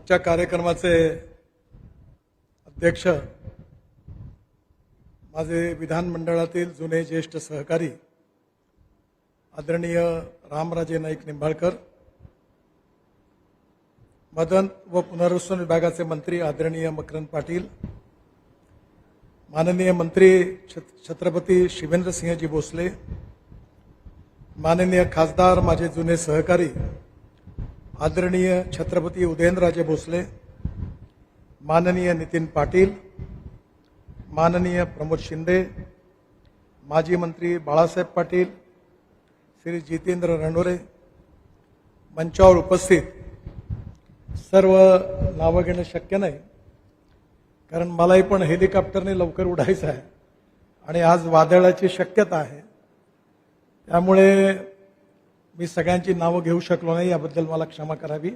आजच्या कार्यक्रमाचे अध्यक्ष माझे विधानमंडळातील जुने ज्येष्ठ सहकारी आदरणीय रामराजे नाईक निंबाळकर, मदत व पुनर्वसन विभागाचे मंत्री आदरणीय मकरंद पाटील, माननीय मंत्री छत्रपती शिवेंद्रसिंहजी भोसले, माननीय खासदार माझे जुने सहकारी आदरणीय छत्रपती उदयनराजे भोसले, माननीय नितीन पाटील, माननीय प्रमोद शिंदे, माजी मंत्री बाळासाहेब पाटील, श्री जितेंद्र रणोरे, मंचावर उपस्थित सर्व नावं घेणं शक्य नाही, कारण मलाही पण हेलिकॉप्टरने लवकर उडायचं आहे आणि आज वादळाची शक्यता आहे, त्यामुळे मी सगळ्यांची नावं घेऊ शकलो नाही, याबद्दल मला क्षमा करावी.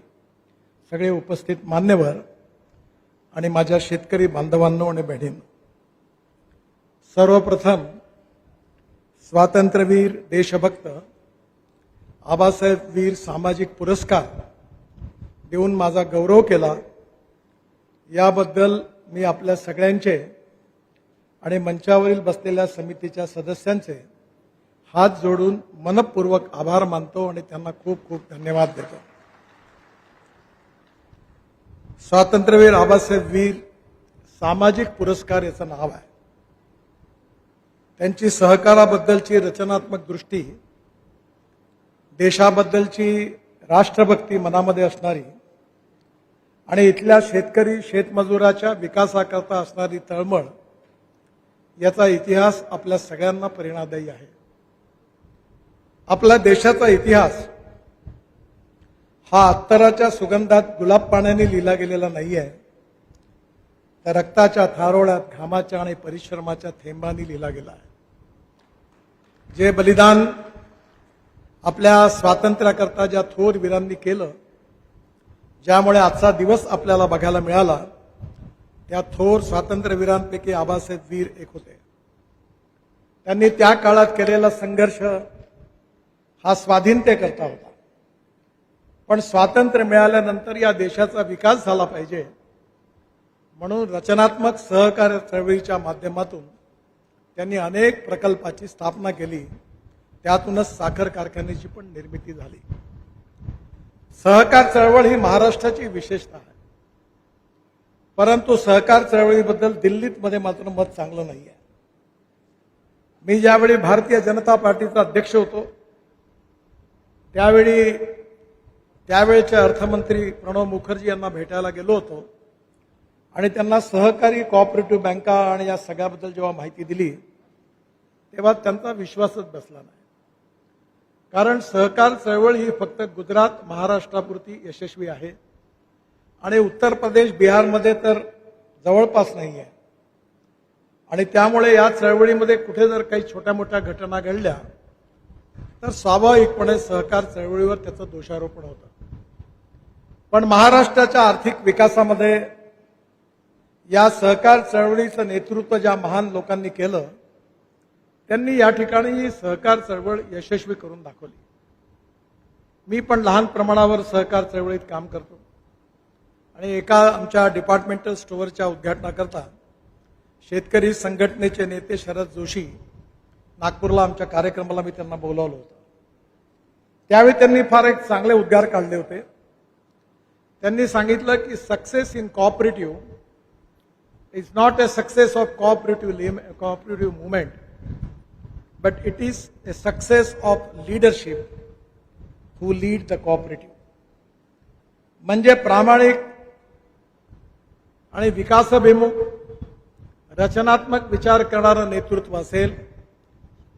सगळे उपस्थित मान्यवर आणि माझ्या शेतकरी बांधवांनो आणि बहिणींनो, सर्वप्रथम स्वातंत्र्यवीर देशभक्त आबासाहेब वीर सामाजिक पुरस्कार देऊन माझा गौरव केला, याबद्दल मी आपल्या सगळ्यांचे आणि मंचावरील बसलेल्या समितीच्या सदस्यांचे हात जोडून मनपूर्वक आभार मानतो आणि त्यांना खूप खूप धन्यवाद देतो. स्वातंत्र्यवीर आबासाहेब वीर सामाजिक पुरस्कार याचं नाव आहे. त्यांची सहकाराबद्दलची रचनात्मक दृष्टी, देशाबद्दलची राष्ट्रभक्ती मनामध्ये असणारी आणि इथल्या शेतकरी शेतमजुराच्या विकासाकरता असणारी तळमळ, याचा इतिहास आपल्या सगळ्यांना प्रेरणादायी आहे. आपल्या देशाचा इतिहास हा अत्तराच्या सुगंधात गुलाब पाण्याने लिहिला गेलेला नाही आहे, तर रक्ताच्या थारोळ्यात, घामाच्या आणि परिश्रमाच्या थेंबांनी लिहिला गेला आहे. जे बलिदान आपल्या स्वातंत्र्याकरता ज्या थोर वीरांनी केलं, ज्यामुळे आजचा दिवस आपल्याला बघायला मिळाला, त्या थोर स्वातंत्र्यवीरांपैकी आबासाहेब वीर एक होते. त्यांनी त्या काळात केलेला संघर्ष हा स्वाधीनतेकरता होता, पण स्वातंत्र्य मिळाल्यानंतर या देशाचा विकास झाला पाहिजे म्हणून रचनात्मक सहकार्य चळवळीच्या माध्यमातून त्यांनी अनेक प्रकल्पाची स्थापना केली. त्यातूनच साखर कारखान्याची पण निर्मिती झाली. सहकार चळवळ ही महाराष्ट्राची विशेषता आहे, परंतु सहकार चळवळीबद्दल दिल्लीमध्ये मात्र मत चांगलं नाही आहे. मी ज्यावेळी भारतीय जनता पार्टीचा अध्यक्ष होतो, त्यावेळेचे अर्थमंत्री प्रणव मुखर्जी यांना भेटायला गेलो होतो आणि त्यांना सहकारी कोऑपरेटिव्ह बँका आणि या सगळ्याबद्दल जेव्हा माहिती दिली, तेव्हा त्यांचा विश्वासच बसला नाही. कारण सहकार चळवळ ही फक्त गुजरात महाराष्ट्रापुरती यशस्वी आहे आणि उत्तर प्रदेश बिहारमध्ये तर जवळपास नाही आहे. आणि त्यामुळे या चळवळीमध्ये कुठे जर काही छोट्या मोठ्या घटना घडल्या तर स्वाभाविकपणे सहकार चळवळीवर त्याचं दोषारोपण होतं. पण महाराष्ट्राच्या आर्थिक विकासामध्ये या सहकार चळवळीचं नेतृत्व ज्या महान लोकांनी केलं, त्यांनी या ठिकाणी सहकार चळवळ यशस्वी करून दाखवली. मी पण लहान प्रमाणावर सहकार चळवळीत काम करतो आणि एका आमच्या डिपार्टमेंटल स्टोअरच्या उद्घाटनाकरता शेतकरी संघटनेचे नेते शरद जोशी नागपूरला आमच्या कार्यक्रमाला मी त्यांना बोलावलं होतं. त्यावेळी त्यांनी फार एक चांगले उद्गार काढले होते. त्यांनी सांगितलं की success in cooperative is not a success of cooperative movement, but it is a success of leadership who lead the cooperative. म्हणजे प्रामाणिक आणि विकासाभिमुख रचनात्मक विचार करणारं नेतृत्व असेल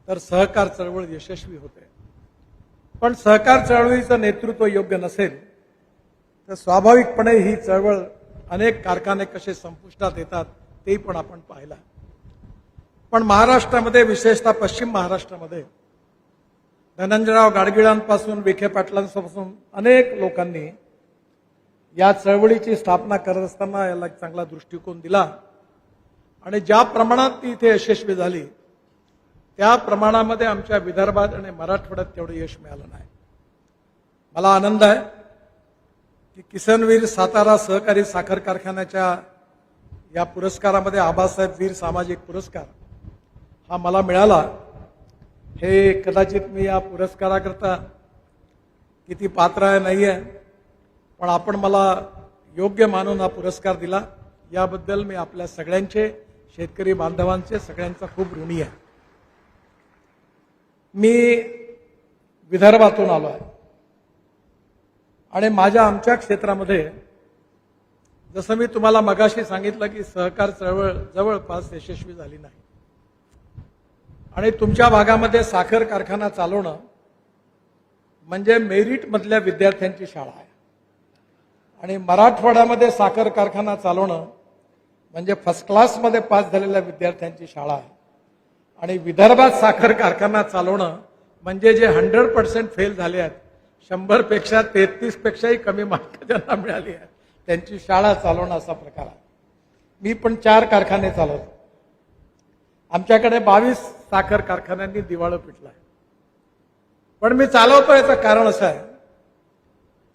तर सहकार चळवळ यशस्वी होते. पण सहकार चळवळीचं नेतृत्व योग्य नसेल तर स्वाभाविकपणे ही चळवळ अनेक कारखाने कसे संपुष्टात येतात ते पण आपण पाहिलं. पण महाराष्ट्रामध्ये, विशेषतः पश्चिम महाराष्ट्रामध्ये धनंजयराव गाडगिळांपासून विखे पाटलांपासून अनेक लोकांनी या चळवळीची स्थापना करत असताना याला एक चांगला दृष्टिकोन दिला आणि ज्या प्रमाणात ती इथे यशस्वी झाली, त्या प्रमाणामध्ये आमच्या विदर्भात आणि मराठवाड्यात तेवढं यश मिळालं नाही. मला आनंद आहे की किसनवीर सातारा सहकारी साखर कारखान्याच्या या पुरस्कारामध्ये आबासाहेब वीर सामाजिक पुरस्कार हा मला मिळाला। हे कदाचित मी या पुरस्काराकरता किती पात्र आहे नाही आहे, पण आपण मला योग्य मानून हा पुरस्कार दिला, याबद्दल मी आपल्या सगळ्यांचे, शेतकरी बांधवांचे सगळ्यांचा खूप ऋणी आहे। मी विदर्भातून आलो आहे आणि आमच्या क्षेत्रामध्ये जसं मी तुम्हाला मगाशी सांगितलं की सहकार चळवळ जवळपास यशस्वी झाली नाही आणि तुमच्या भागामध्ये साखर कारखाना चालवणं म्हणजे मेरिट मधल्या विद्यार्थ्यांची शाळा आहे आणि मराठवाड्यामध्ये साखर कारखाना चालवणं म्हणजे फर्स्ट क्लास मध्ये पास झालेल्या विद्यार्थ्यांची शाळा आहे आणि विदर्भात साखर कारखाना चालवणं म्हणजे जे 100% फेल झाले आहेत, 100 पेक्षा 33 पेक्षाही कमी मार्क ज्यांना मिळाली आहेत त्यांची शाळा चालवणं असा प्रकार आहे। मी पण 4 कारखाने चालवतो। आमच्याकडे 22 साखर कारखान्यांनी दिवाळं पिटलं आहे, पण मी चालवतो याचं कारण असं आहे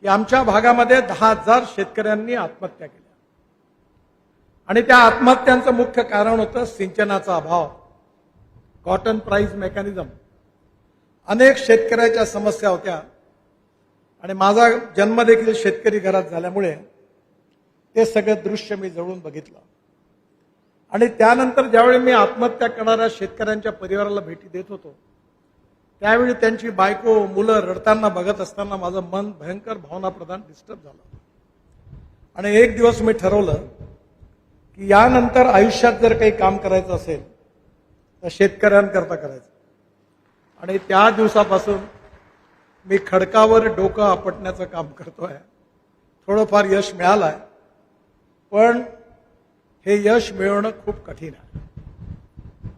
की आमच्या भागामध्ये 10,000 शेतकऱ्यांनी आत्महत्या केल्या आणि त्या आत्महत्यांचं मुख्य कारण होतं सिंचनाचा अभाव, कॉटन प्राइस मेकॅनिझम। अनेक शेतकऱ्याच्या समस्या होत्या आणि माझा जन्म देखील शेतकरी घरात झाल्यामुळे ते सगळं दृश्य मी जवळून बघितलं आणि त्यानंतर ज्यावेळी मी आत्महत्या करणाऱ्या शेतकऱ्यांच्या परिवाराला भेटी देत होतो त्यावेळी त्यांची बायको मुलं रडताना बघत असताना माझं मन भयंकर भावनाप्रधान डिस्टर्ब झालं आणि एक दिवस मी ठरवलं की यानंतर आयुष्यात जर काही काम करायचं असेल तर शेतकऱ्यांकरता करायचं आणि त्या दिवसापासून मी खडकावर डोकं आपटण्याचं काम करतोय। थोडंफार यश मिळालं आहे, पण हे यश मिळवणं खूप कठीण आहे।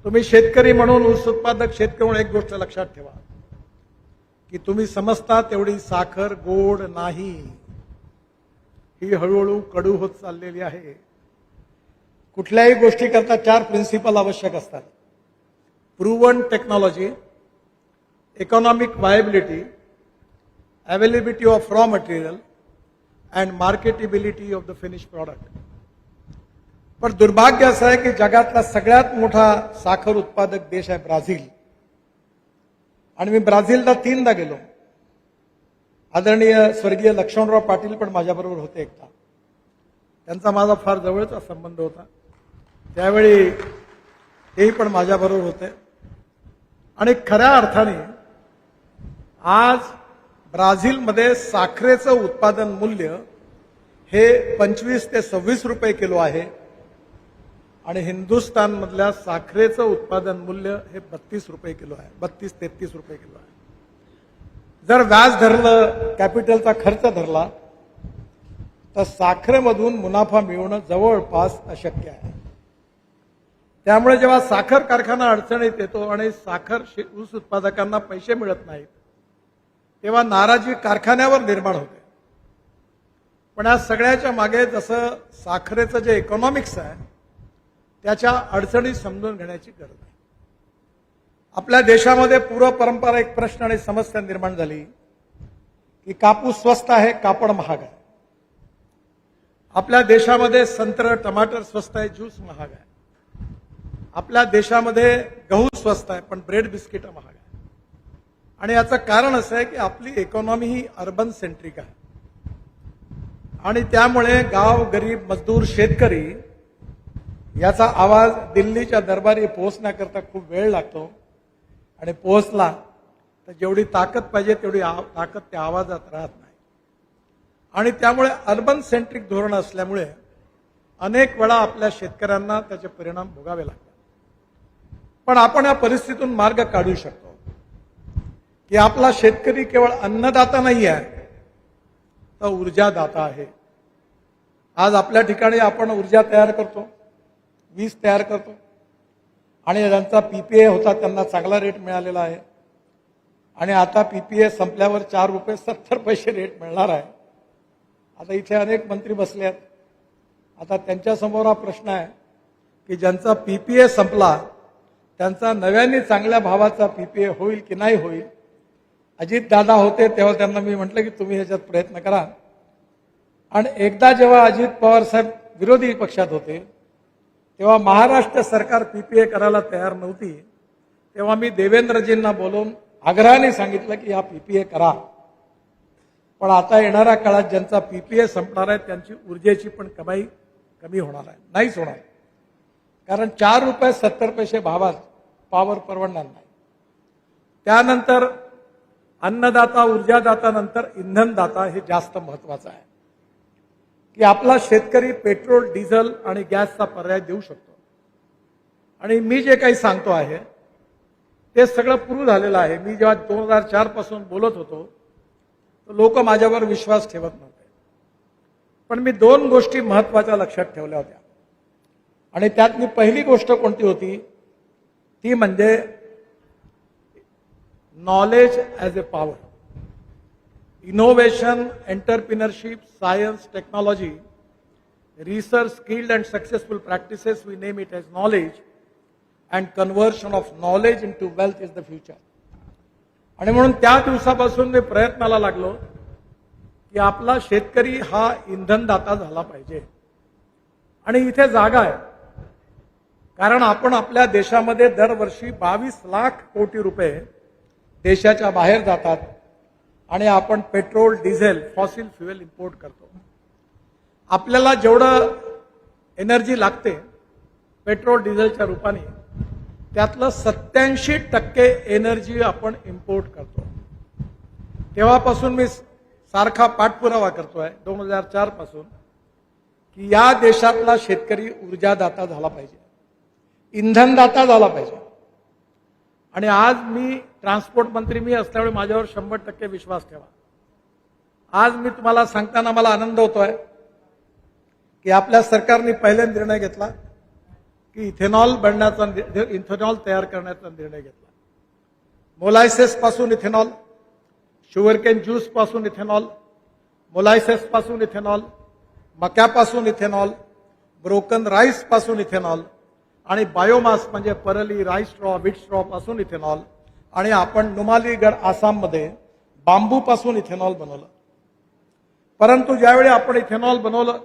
तुम्ही शेतकरी म्हणून, ऊस उत्पादक शेतकरी म्हणून एक गोष्ट लक्षात ठेवा की तुम्ही समजता तेवढी साखर गोड नाही, ही हळूहळू कडू होत चाललेली आहे। कुठल्याही गोष्टी करता 4 प्रिन्सिपल आवश्यक असतात: proven technology, economic viability, availability of raw material and marketability of the finish product. पण दुर्भाग्य असं आहे की जगातला सगळ्यात मोठा साखर उत्पादक देश आहे ब्राझील आणि मी ब्राझीलला 3दा गेलो। आदरणीय स्वर्गीय लक्ष्मणराव पाटील पण माझ्याबरोबर होते एकदा, त्यांचा माझा फार जवळचा संबंध होता, त्यावेळी तेही पण माझ्याबरोबर होते आणि खऱ्या अर्थाने आज ब्राझीलमध्ये साखरेचं उत्पादन मूल्य हे 25 ते 26 रुपये किलो आहे आणि हिंदुस्थानमधल्या साखरेचं उत्पादन मूल्य हे 32 रुपये किलो आहे, 32-33 रुपये किलो आहे। जर व्याज धरलं, कॅपिटलचा खर्च धरला तर साखरेमधून मुनाफा मिळवणं जवळपास अशक्य आहे। त्यामुळे जेव्हा साखर कारखाना अडचणीत येतो आणि साखर ऊस उत्पादकांना पैसे मिळत नाहीत तेव्हा नाराजी कारखान्यावर निर्माण होते। पण या सगळ्याच्या मागे जसं साखरेचं जे इकॉनॉमिक्स आहे त्याच्या अडचणी समजून घेण्याची गरज आहे। आपल्या देशामध्ये पूर्वपरंपरागत प्रश्न आणि समस्या निर्माण झाली की कापूस स्वस्त आहे, कापड महाग आहे। आपल्या देशामध्ये संत्र, टमाटर स्वस्त आहे, ज्यूस महाग आहे। आपल्या देशामध्ये गहू स्वस्त आहे, पण ब्रेड बिस्किट महाग आहे आणि याचं कारण असं आहे की आपली इकॉनॉमी ही अर्बन सेंट्रिक आहे आणि त्यामुळे गाव, गरीब, मजदूर, शेतकरी याचा आवाज दिल्लीच्या दरबारी पोहोचण्याकरता खूप वेळ लागतो आणि पोहोचला तर जेवढी ताकद पाहिजे तेवढी ताकद त्या आवाजात राहत नाही आणि त्यामुळे अर्बन सेंट्रिक धोरण असल्यामुळे अनेक वेळा आपल्या शेतकऱ्यांना त्याचे परिणाम भोगावे लागतात। पण आपण या परिस्थितीतून मार्ग काढू शकतो की आपला शेतकरी केवळ अन्नदाता नाही आहे तर ऊर्जादाता आहे। आज आपल्या ठिकाणी आपण ऊर्जा तयार करतो, वीज तयार करतो आणि ज्यांचा पीपीए होता त्यांना चांगला रेट मिळालेला आहे आणि आता पीपीए संपल्यावर 4 रुपये 70 पैसे रेट मिळणार आहे। आता इथे अनेक मंत्री बसले आहेत, आता त्यांच्यासमोर हा प्रश्न आहे की ज्यांचा पीपीए संपला त्यांचा नव्याने चांगल्या भावाचा पीपीए होईल की नाही होईल। अजित दादा होते तेव्हा त्यांना मी म्हटलं की तुम्ही ह्याच्यात प्रयत्न करा आणि एकदा जेव्हा अजित पवार साहेब विरोधी पक्षात होते तेव्हा महाराष्ट्र सरकार पीपीए करायला तयार नव्हती, तेव्हा मी देवेंद्रजींना बोलून आग्रहाने सांगितलं की हा पीपीए करा. पण आता येणाऱ्या काळात ज्यांचा पीपीए संपणार आहे त्यांची ऊर्जेची पण कमाई कमी होणार आहे, नाहीच होणार. कारण 4 रुपये 70 पैसे भावात पॉवर परवडणार नाही. त्यानंतर अन्नदाता, ऊर्जादाता, नंतर इंधनदाता हे जास्त महत्वाचं आहे की आपला शेतकरी पेट्रोल, डिझेल आणि गॅसचा पर्याय देऊ शकतो. आणि मी जे काही सांगतो आहे ते सगळं प्रूव्ह झालेलं आहे. मी जेव्हा 2004 पासून बोलत होतो तर लोक माझ्यावर विश्वास ठेवत नव्हते, पण मी 2 गोष्टी महत्वाच्या लक्षात ठेवल्या होत्या. आणि त्यातली पहिली गोष्ट कोणती होती ती म्हणजे knowledge as a power. Innovation, entrepreneurship, science, technology, research, skilled and successful practices, we name it as knowledge, and conversion of knowledge into wealth is the future. आणि म्हणून त्या दिवसापासून मी प्रयत्नाला लागलो की आपला शेतकरी हा इंधनदाता झाला पाहिजे. आणि इथे जागा आहे, कारण आपण आपल्या देशामध्ये दरवर्षी 22 लाख कोटी रुपये देशाच्या बाहेर जातात आणि आपण petrol, diesel, fossil fuel import करतो. आपल्याला जेवढं एनर्जी लागते पेट्रोल डिझेलच्या रूपाने त्यातलं 87% एनर्जी आपण इम्पोर्ट करतो. तेव्हापासून मी सारखा पाठपुरावा करतोय 2004 पासून की या देशातला शेतकरी ऊर्जादाता झाला पाहिजे, इंधनदाता झाला पाहिजे. आणि आज मी ट्रान्सपोर्ट मंत्री मी असल्यामुळे माझ्यावर 100% विश्वास ठेवा. आज मी तुम्हाला सांगताना मला आनंद होतोय की आपल्या सरकारने पहिला निर्णय घेतला की इथेनॉल बनण्याचा, इथेनॉल तयार करण्याचा निर्णय घेतला. मोलायसेस पासून इथेनॉल, शुगरकेन ज्यूस पासून इथेनॉल, मोलायसेस पासून इथेनॉल, मक्यापासून इथेनॉल, ब्रोकन राईस पासून इथेनॉल, आणि बायोमास म्हणजे परली, राईस स्ट्रॉ, व्हीट स्ट्रॉ पासून इथेनॉल, आणि आपण नुमालीगड आसाममध्ये बांबू पासून इथेनॉल बनवलं. परंतु ज्यावेळी आपण इथेनॉल बनवलं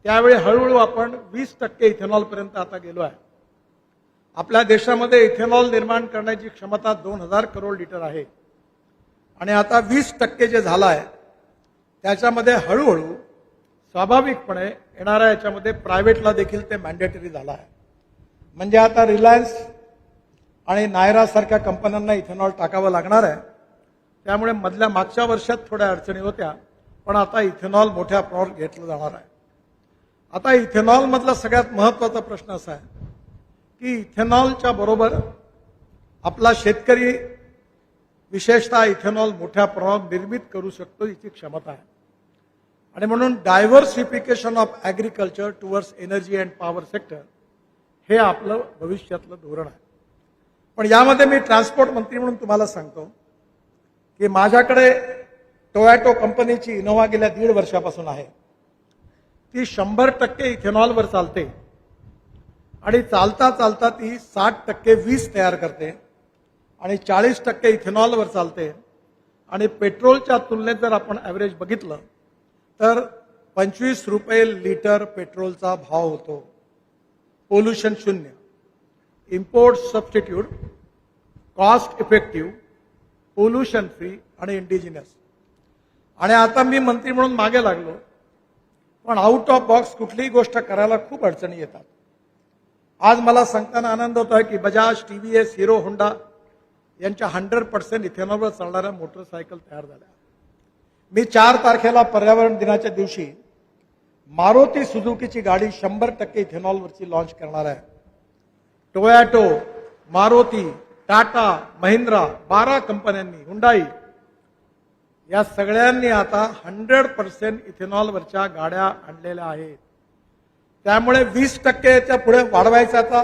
त्यावेळी हळूहळू आपण 20% इथेनॉल पर्यंत आता गेलो आहे. आपल्या देशामध्ये इथेनॉल निर्माण करण्याची क्षमता 2000 करोड लिटर आहे. आणि आता 20% जे झालं आहे त्याच्यामध्ये हळूहळू स्वाभाविकपणे येणाऱ्या याच्यामध्ये प्रायव्हेटला देखील ते मॅन्डेटरी झालं आहे. म्हणजे आता रिलायन्स आणि नायरा सारख्या कंपन्यांना इथेनॉल टाकावं लागणार आहे. त्यामुळे मागच्या वर्षात थोड्या अडचणी होत्या, पण आता इथेनॉल मोठ्या प्रमाणात घेतलं जाणार आहे. आता इथेनॉल मधला सगळ्यात महत्वाचा प्रश्न असा आहे की इथेनॉलच्या बरोबर आपला शेतकरी विशेषतः इथेनॉल मोठ्या प्रमाणात निर्मित करू शकतो, याची क्षमता आहे. आणि म्हणून diversification of agriculture towards energy and power sector हे आपलं भविष्यातलं धोरण आहे. पण यामध्ये मी ट्रान्सपोर्ट मंत्री म्हणून तुम्हाला सांगतो की माझ्याकडे टोयॅटो कंपनीची इनोव्हा गेल्या 1.5 वर्षापासून आहे. ती 100% इथेनॉलवर चालते आणि चालता चालता ती 60% वीज तयार करते आणि 40% इथेनॉलवर चालते. आणि पेट्रोलच्या तुलनेत जर आपण ॲव्हरेज बघितलं तर 25 रुपये लिटर पेट्रोलचा भाव होतो. पोल्युशन शून्य, import substitute, cost effective, pollution free आणि इंडिजिनस. आणि आता मी मंत्री म्हणून मागे लागलो, पण आउट ऑफ बॉक्स कुठलीही गोष्ट करायला खूप अडचणी येतात. आज मला सांगताना आनंद होतो आहे की बजाज, टीव्हीएस, हिरो होंडा यांच्या 100% इथेनॉलवर चालणाऱ्या मोटरसायकल तयार झाल्या. मी 4 तारखेला पर्यावरण दिनाच्या दिवशी मारुती सुझुकीची गाडी 100% इथेनॉलवरची लॉन्च करणार आहे. टोयॅटो, मारुती, टाटा, महिंद्रा 12 कंपन्यांनी, हुंडाई या सगळ्यांनी आता 100% इथेनॉलवरच्या गाड्या आणलेल्या आहेत. त्यामुळे 20%च्या पुढे वाढवायचा आता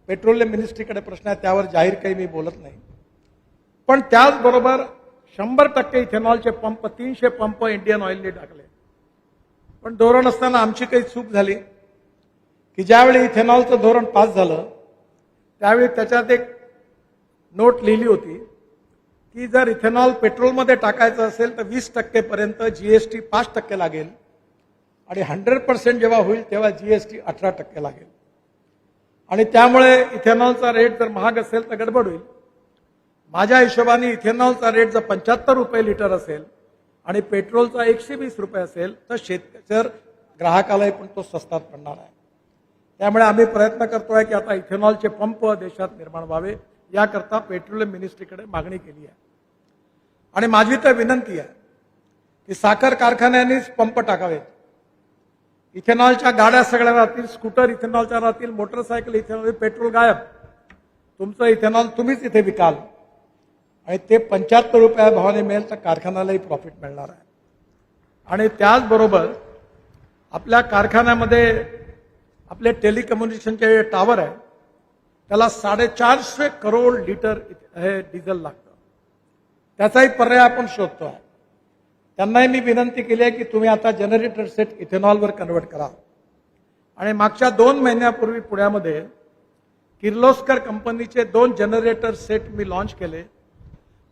पेट्रोलियम मिनिस्ट्रीकडे प्रश्न आहे, त्यावर जाहीर काही मी बोलत नाही. पण त्याचबरोबर 100% इथेनॉलचे पंप, 300 पंप इंडियन ऑइलने टाकले. पण धोरण असताना आमची काही चूक झाली की ज्यावेळी इथेनॉलचं धोरण पास झालं त्यावेळी त्याच्यात एक नोट लिहिली होती की जर इथेनॉल पेट्रोलमध्ये टाकायचं असेल तर 20% पर्यंत जीएसटी 5% लागेल आणि 100% जेव्हा होईल तेव्हा जीएसटी 18% लागेल. आणि त्यामुळे इथेनॉलचा रेट जर महाग असेल तर गडबड होईल. माझ्या हिशोबाने इथेनॉलचा रेट जर 75 रुपये लिटर असेल आणि पेट्रोलचा 120 रुपये असेल तर ग्राहकालाही पण तो स्वस्तात पडणार आहे. त्यामुळे आम्ही प्रयत्न करतोय की आता इथेनॉलचे पंप देशात निर्माण व्हावे, याकरता पेट्रोलियम मिनिस्ट्रीकडे मागणी केली आहे. आणि माझी तर विनंती आहे की साखर कारखान्यांनीच पंप टाकावेत. इथेनॉलच्या गाड्या सगळ्या राहतील, स्कूटर इथेनॉलच्या राहतील, मोटरसायकल इथेनॉल, पेट्रोल गायब. तुमचं इथेनॉल तुम्हीच इथे विकाल आणि ते 75 रुपया भावाने मिळेल तर कारखान्यालाही प्रॉफिट मिळणार आहे. आणि त्याचबरोबर आपल्या कारखान्यामध्ये आपले टेलिकम्युनिकेशनचे टावर आहे, त्याला 450 करोड लिटर हे डिझेल लागतं. त्याचाही पर्याय आपण शोधतो आहे. त्यांनाही मी विनंती केली आहे की तुम्ही आता जनरेटर सेट इथेनॉलवर कन्वर्ट करा. आणि मागच्या 2 महिन्यापूर्वी पुण्यामध्ये किर्लोस्कर कंपनीचे 2 जनरेटर सेट मी लॉन्च केले.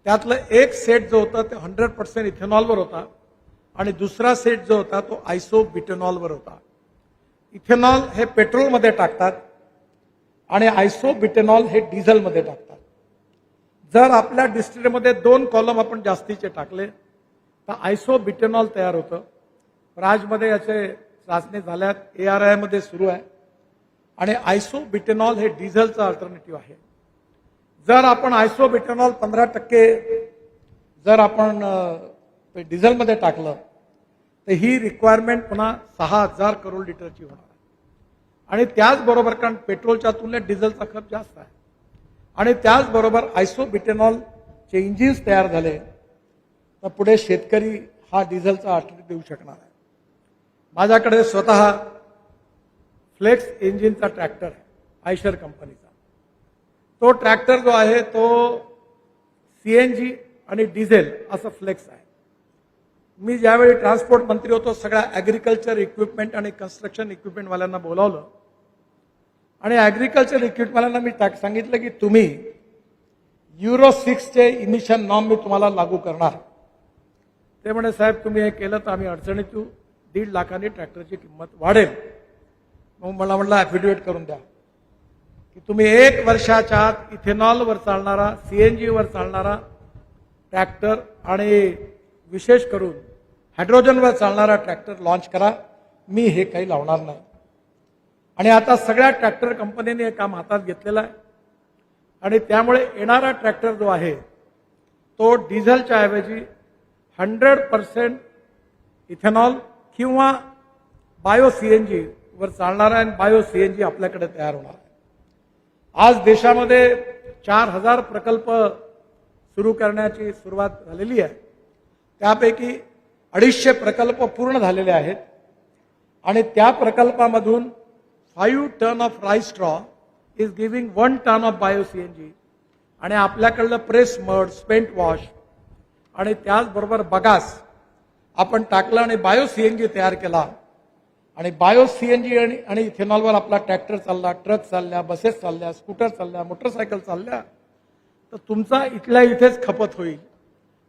त्यातलं एक सेट जो होता ते 100% इथेनॉलवर होता आणि दुसरा सेट जो होता तो आयसोब्युटेनॉलवर होता. इथेनॉल हे पेट्रोलमध्ये टाकतात आणि आयसोब्युटेनॉल हे डिझेलमध्ये टाकतात. जर आपल्या डिस्टिलरीमध्ये 2 कॉलम आपण जास्तीचे टाकले तर आयसोब्युटेनॉल तयार होतं. राजमध्ये याचे चाचणी झाल्यात, ARI मध्ये सुरू आहे. आणि आयसोब्युटेनॉल हे डिझेलचं अल्टरनेटिव्ह आहे. जर आपण आयसोब्युटेनॉल 15% जर आपण डिझेलमध्ये टाकलं तर ही रिक्वायरमेंट पुन्हा 6000 करोड लिटरची होणार आहे. आणि त्याचबरोबर कारण पेट्रोलच्या तुलनेत डिझेलचा खप जास्त आहे आणि त्याचबरोबर आयसोब्युटेनॉलचे इंजिन्स तयार झाले तर पुढे शेतकरी हा डिझेलचा अल्टरनेटिव्ह देऊ शकणार आहे. माझ्याकडे स्वतः फ्लेक्स इंजिनचा ट्रॅक्टर आहे आयशर कंपनीचा. तो ट्रॅक्टर जो आहे तो CNG आणि डिझेल असं फ्लेक्स आहे. मी ज्यावेळी ट्रान्सपोर्ट मंत्री होतो सगळ्या ॲग्रिकल्चर इक्विपमेंट आणि कन्स्ट्रक्शन इक्विपमेंटवाल्यांना बोलावलं आणि ॲग्रिकल्चर इक्विपमेंटवाल्यांना मी सांगितलं की तुम्ही Euro 6चे इमिशन नॉर्म मी तुम्हाला लागू करणार. ते म्हणे साहेब तुम्ही हे केलं तर आम्ही अडचणीत येऊ, 1.5 लाखांनी ट्रॅक्टरची किंमत वाढेल. मग मला म्हटलं ॲफिडेविट करून द्या की तुम्ही 1 वर्षाच्या आत इथेनॉलवर चालणारा, CNGवर चालणारा ट्रॅक्टर आणि विशेष करून हायड्रोजनवर चालणारा ट्रॅक्टर लॉन्च करा. मी हे काही लावणार नाही. आणि आता सगळ्या ट्रॅक्टर कंपन्यांनी हे काम हातात घेतलेलं आहे. आणि त्यामुळे येणारा ट्रॅक्टर जो आहे तो डिझेलच्या ऐवजी 100% इथेनॉल किंवा बायो CNG वर चालणारा आणि बायो CNG आपल्याकडे तयार होणार आहे. आज देशामध्ये 4000 प्रकल्प सुरू करण्याची सुरुवात झालेली आहे. त्यापैकी 250 प्रकल्प पूर्ण झालेले आहेत आणि त्या प्रकल्पामधून 5 ton of rice straw is giving 1 ton of bio CNG. आणि आपल्याकडलं प्रेस मड, स्पेंट वॉश आणि त्याचबरोबर बगास आपण टाकलं आणि बायो CNG तयार केला. आणि बायो CNG आणि इथेनॉलवर आपला ट्रॅक्टर चालला, ट्रक चालल्या, बसेस चालल्या, स्कूटर चालल्या, मोटरसायकल चालल्या तर तुमचा इथल्या इथेच खपत होईल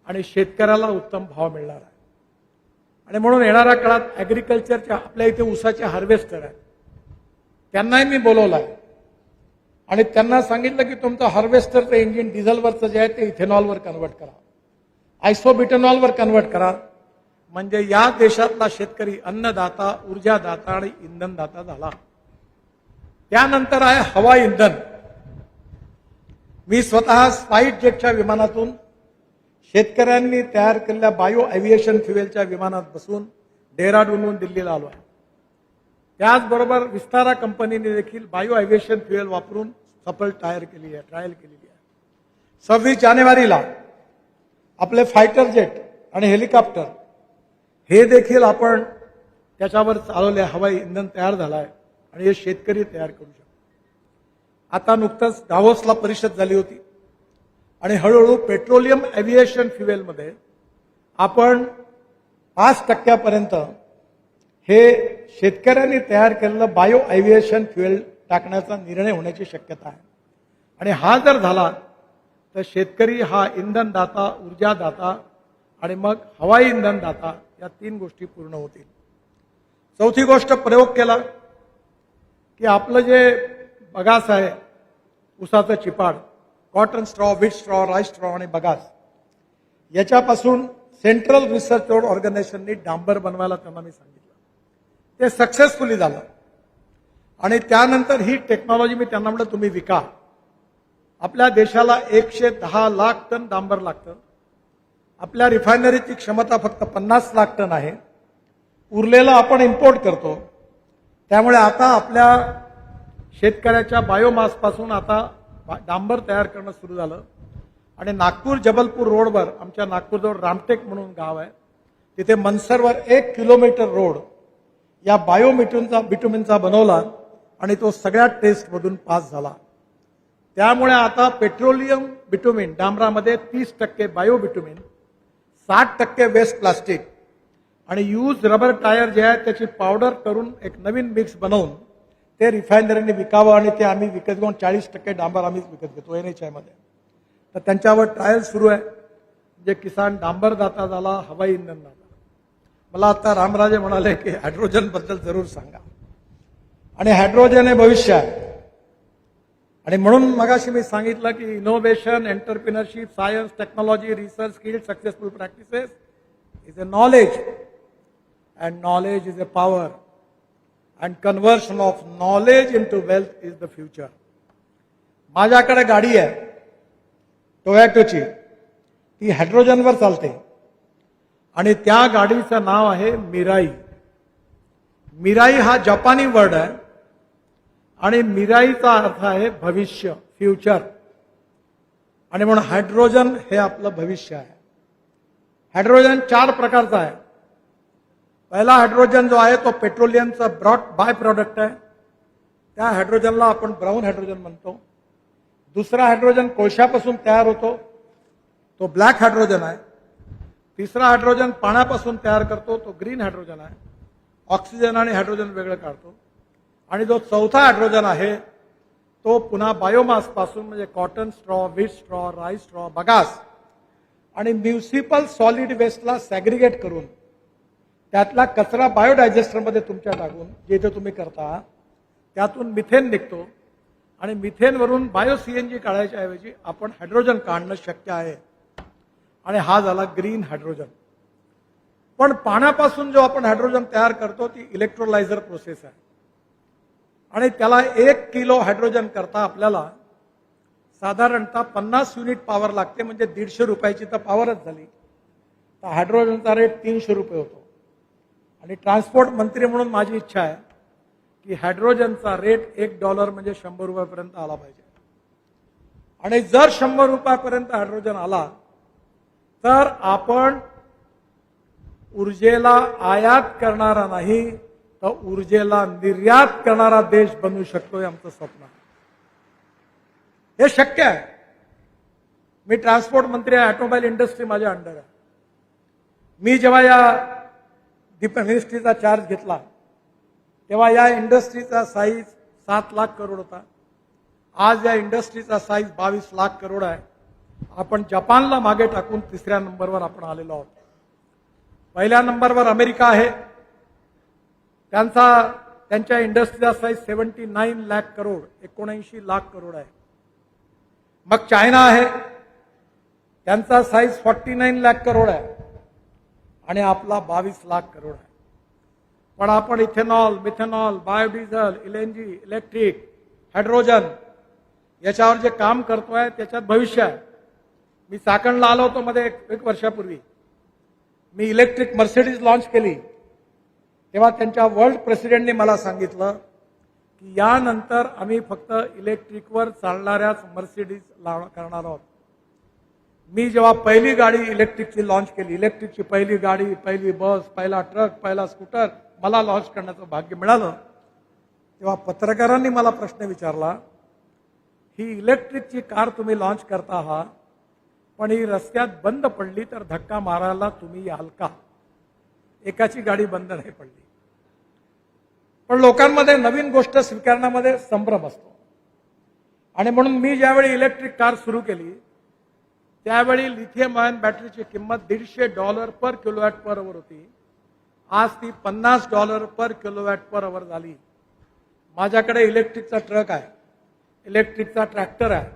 आणि शेतकऱ्याला उत्तम भाव मिळणार आहे. आणि म्हणून येणाऱ्या काळात ॲग्रिकल्चरच्या आपल्या इथे ऊसाचे हार्वेस्टर आहेत, त्यांनाही मी बोलवलं आहे आणि त्यांना सांगितलं की तुमचं हार्वेस्टरचं इंजिन डिझेलवरचं जे आहे ते इथेनॉलवर कन्वर्ट करा, आयसोब्युटेनॉलवर कन्वर्ट करा. म्हणजे या देशातला शेतकरी अन्नदाता, ऊर्जादाता आणि इंधनदाता झाला. त्यानंतर आहे हवाई इंधन. मी स्वतः स्पाइस जेटच्या विमानातून शेतकऱ्यांनी तयार केलेल्या बायो एव्हिएशन फ्युएलच्या विमानात बसून डेहराडूनहून दिल्लीला आलो आहे. त्याचबरोबर विस्तारा कंपनीने देखील बायो एव्हिएशन फ्युएल वापरून सफल ट्रायल केलेली आहे. 26 जानेवारीला आपले फायटर जेट आणि हेलिकॉप्टर हे देखील आपण त्याच्यावर चालवले, हवाई इंधन तयार झालं आहे आणि हे शेतकरी तयार करू शकतो. आता नुकतंच दावोसला परिषद झाली होती आणि हळूहळू पेट्रोलियम एव्हिएशन फ्युएलमध्ये आपण 5% हे शेतकऱ्यांनी तयार केलेलं बायो एव्हिएशन फ्युएल टाकण्याचा निर्णय होण्याची शक्यता आहे. आणि हा जर झाला तर शेतकरी हा इंधनदाता, ऊर्जादाता आणि मग हवाई इंधनदाता या 3 गोष्टी पूर्ण होतील. चौथी गोष्ट प्रयोग केला की आपलं जे बगास आहे, उसाचं चिपाड, cotton straw, wheat straw, rice straw आणि बगास, याच्यापासून सेंट्रल रिसर्च ऑर्गनायझेशननी डांबर बनवायला त्यांना मी सांगितलं. ते सक्सेसफुली झालं आणि त्यानंतर ही टेक्नॉलॉजी मी त्यांना म्हटलं तुम्ही विका. आपल्या देशाला 110 लाख टन डांबर लागतं. आपल्या रिफायनरीची क्षमता फक्त 50 लाख टन आहे. उरलेलं आपण इम्पोर्ट करतो. त्यामुळे आता आपल्या शेतकऱ्याच्या बायोमासपासून आता डांबर तयार करणं सुरू झालं आणि नागपूर जबलपूर रोडवर, आमच्या नागपूरजवळ रामटेक म्हणून गाव आहे, तिथे मनसरवर 1 किलोमीटर रोड या बिटुमिनचा बनवला आणि तो सगळ्या टेस्टमधून पास झाला. त्यामुळे आता पेट्रोलियम बिटुमिन डांबरामध्ये 30% बायो बिटुमिन, 60% वेस्ट प्लास्टिक आणि यूज रबर टायर जे आहे त्याची पावडर करून एक नवीन मिक्स बनवून ते रिफायनरीने विकावं आणि ते आम्ही विकत घेऊन 40% डांबर आम्हीच विकत घेतो NHI मध्ये. तर त्यांच्यावर ट्रायल सुरू आहे. जे किसान डांबर दाता झाला, हवाई इंधन दाता. मला आता रामराजे म्हणाले की हायड्रोजन बद्दल जरूर सांगा आणि हायड्रोजन हे भविष्य आहे. आणि म्हणून मगाशी मी सांगितलं की innovation, entrepreneurship, science, technology, research, skill, successful practices is a knowledge and knowledge is a power and conversion of knowledge into wealth is the future. माझ्याकडे गाडी आहे टोयोटाची, ती हायड्रोजनवर चालते आणि त्या गाडीचं नाव आहे मिराई. मिराई हा जपानी वर्ड आहे आणि मिराईचा अर्थ आहे भविष्य, फ्युचर. आणि म्हणून हायड्रोजन हे आपलं भविष्य आहे. हायड्रोजन 4 प्रकारचा आहे. पहिला हायड्रोजन जो आहे तो पेट्रोलियमचा बाय प्रोडक्ट आहे. त्या हायड्रोजनला आपण ब्राऊन हायड्रोजन म्हणतो. दुसरा हायड्रोजन कोळशापासून तयार होतो, तो ब्लॅक हायड्रोजन आहे. तिसरा हायड्रोजन पाण्यापासून तयार करतो, तो ग्रीन हायड्रोजन आहे. ऑक्सिजन आणि हायड्रोजन वेगळं काढतो. आणि जो चौथा हायड्रोजन आहे तो पुन्हा बायोमास पासून, म्हणजे cotton straw, wheat straw, rice straw, bagasse आणि म्युनिसिपल सॉलिड वेस्टला सॅग्रिगेट करून त्यातला कचरा बायोडायजेस्टरमध्ये तुमच्या टाकून, जिथे तुम्ही करता त्यातून मिथेन निघतो आणि मिथेनवरून बायो CNG काढायच्या ऐवजी आपण हायड्रोजन काढणं शक्य आहे. आणि हा झाला ग्रीन हायड्रोजन. पण पाण्यापासून जो आपण हायड्रोजन तयार करतो ती इलेक्ट्रोलायझर प्रोसेस आहे आणि त्याला 1 किलो हायड्रोजन करता आपल्याला साधारणतः 50 युनिट पॉवर लागते. म्हणजे 150 रुपयाची तर पॉवरच झाली. तर हायड्रोजनचा रेट 300 रुपये होतो. आणि ट्रान्सपोर्ट मंत्री म्हणून माझी इच्छा आहे की हायड्रोजनचा रेट $1 म्हणजे 100 रुपयापर्यंत आला पाहिजे. आणि जर 100 रुपयापर्यंत हायड्रोजन आला तर आपण ऊर्जेला आयात करणारा नाही तर ऊर्जेला निर्यात करणारा देश बनू शकतो. हे आमचं स्वप्न आहे. हे शक्य आहे. मी ट्रान्सपोर्ट मंत्री आहे. ऑटोमोबाईल इंडस्ट्री माझ्या अंडर आहे. मी जेव्हा या मिनिस्ट्रीचा चार्ज घेतला तेव्हा या इंडस्ट्रीचा साईज 7 लाख करोड होता. आज या इंडस्ट्रीचा साईज 22 लाख करोड आहे. आपण जपानला मागे टाकून 3ऱ्या नंबरवर आपण आलेलो आहोत. पहिल्या नंबरवर अमेरिका आहे. त्यांच्या इंडस्ट्रीचा साईज 79 लाख करोड, 79 लाख करोड आहे. मग चायना आहे, त्यांचा साईज 49 लाख करोड आहे आणि आपला 22 लाख करोड आहे. पण आपण ethanol, methanol, biodiesel, LNG, electric, hydrogen याच्यावर जे काम करतोय त्याच्यात भविष्य आहे. मी चाकणला आलो होतो मध्ये एक वर्षापूर्वी. मी इलेक्ट्रिक मर्सिडीज लॉन्च केली तेव्हा त्यांच्या वर्ल्ड प्रेसिडेंटने मला सांगितलं की यानंतर आम्ही फक्त इलेक्ट्रिकवर चालणाऱ्याच मर्सिडीज करणार आहोत. मी जेव्हा पहिली गाडी इलेक्ट्रिकची लॉन्च केली, इलेक्ट्रिकची पहिली गाडी, पहिली बस, पहिला ट्रक, पहिला स्कूटर मला लॉन्च करण्याचं भाग्य मिळालं, तेव्हा पत्रकारांनी मला प्रश्न विचारला, ही इलेक्ट्रिकची कार तुम्ही लॉन्च करता आहात पण ही रस्त्यात बंद पडली तर धक्का मारायला तुम्ही याल का? एकाची गाडी बंद नाही पडली. पण लोकांमध्ये नवीन गोष्ट स्वीकारण्यामध्ये संभ्रम असतो आणि म्हणून मी ज्यावेळी इलेक्ट्रिक कार सुरू केली त्यावेळी लिथियम आयन बॅटरीची किंमत $150 पर किलोवॅट पर आवर होती. आज ती $50 पर किलोवॅट पर आवर झाली. माझ्याकडे इलेक्ट्रिकचा ट्रक आहे, इलेक्ट्रिकचा ट्रॅक्टर आहे,